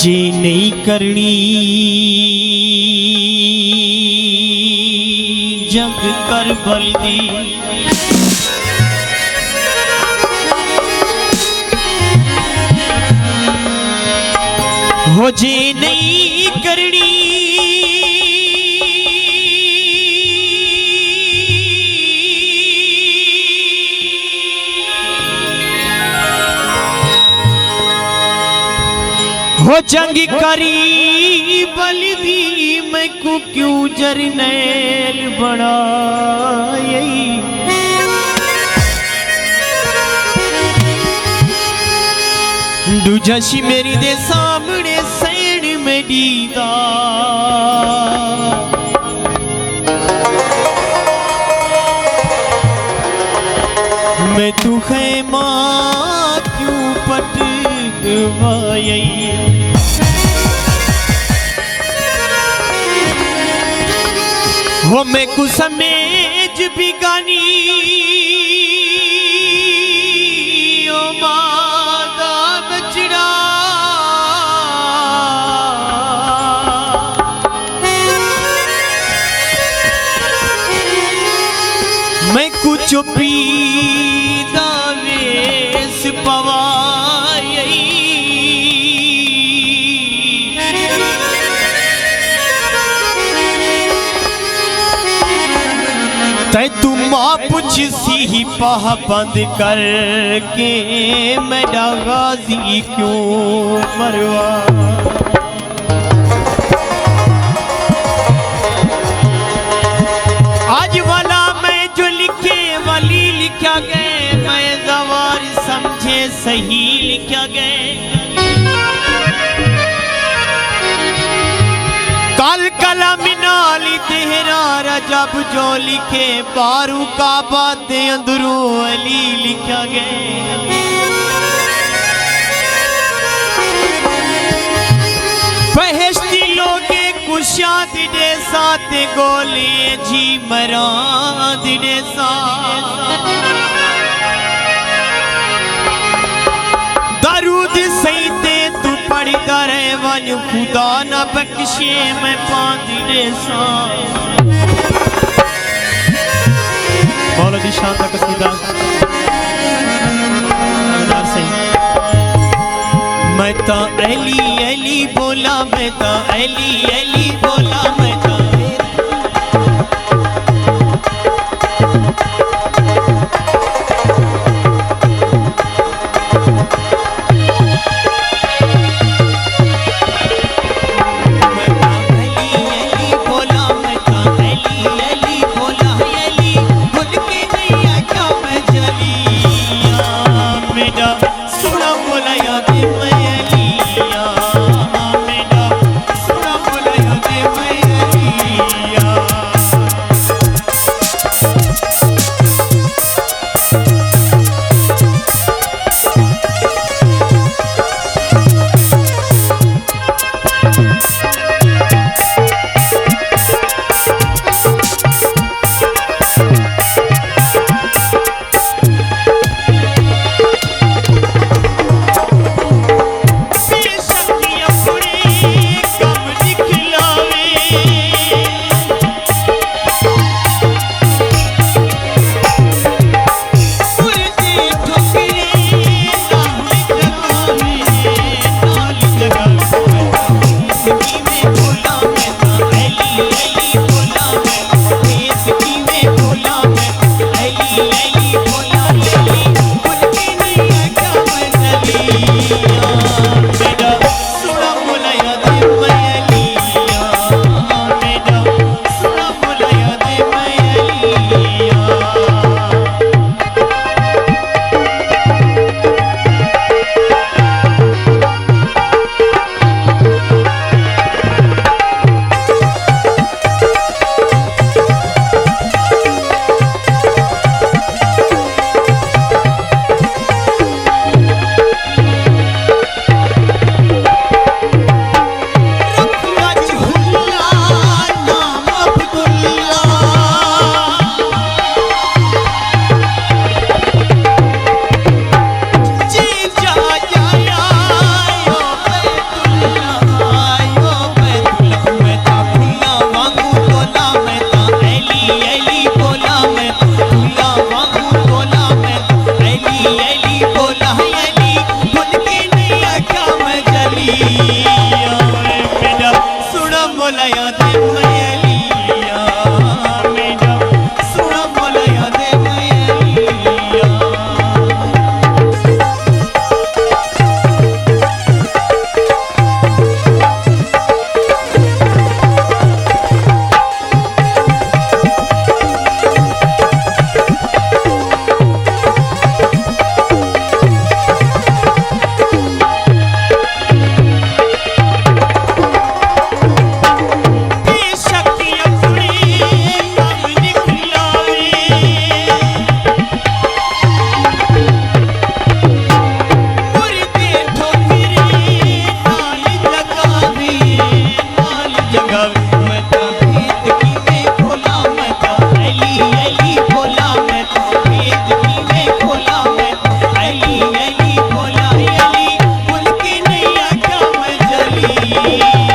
जी नहीं करनी जग कर बल्दी हो जी नहीं करनी हो जंग करी बल्दी मैं को क्यों जरनैल बनाई दूजशी मेरी दे सामने सैन में दीदा मैं तू खैमा क्यों पटवाई हो मैं को समेज बिगानी ओ मादा बचड़ा मैं कुछ पीदा वेस पवाई तै तुम पूछ सी पाह बंद करके मेरा गाजी क्यों मरवा आज वाला मैं जो लिखे वाली लिखा गए मैं जवार समझे सही लिखा गए काल कला मिनाली तेरा रजब जो लिखे बारू का बातें अंदरों अली लिखा गए बहश्ती लोगे कुशा दिने साथ गोले जी मरा दिने दरूद सईते तू पढ़ता रहे वन खुदा न बख्शे मैं पांदिने सा मौला दी शान का कसीदा मैं तो अली अली बोला मैं तो अली अली बोला मैं तो अली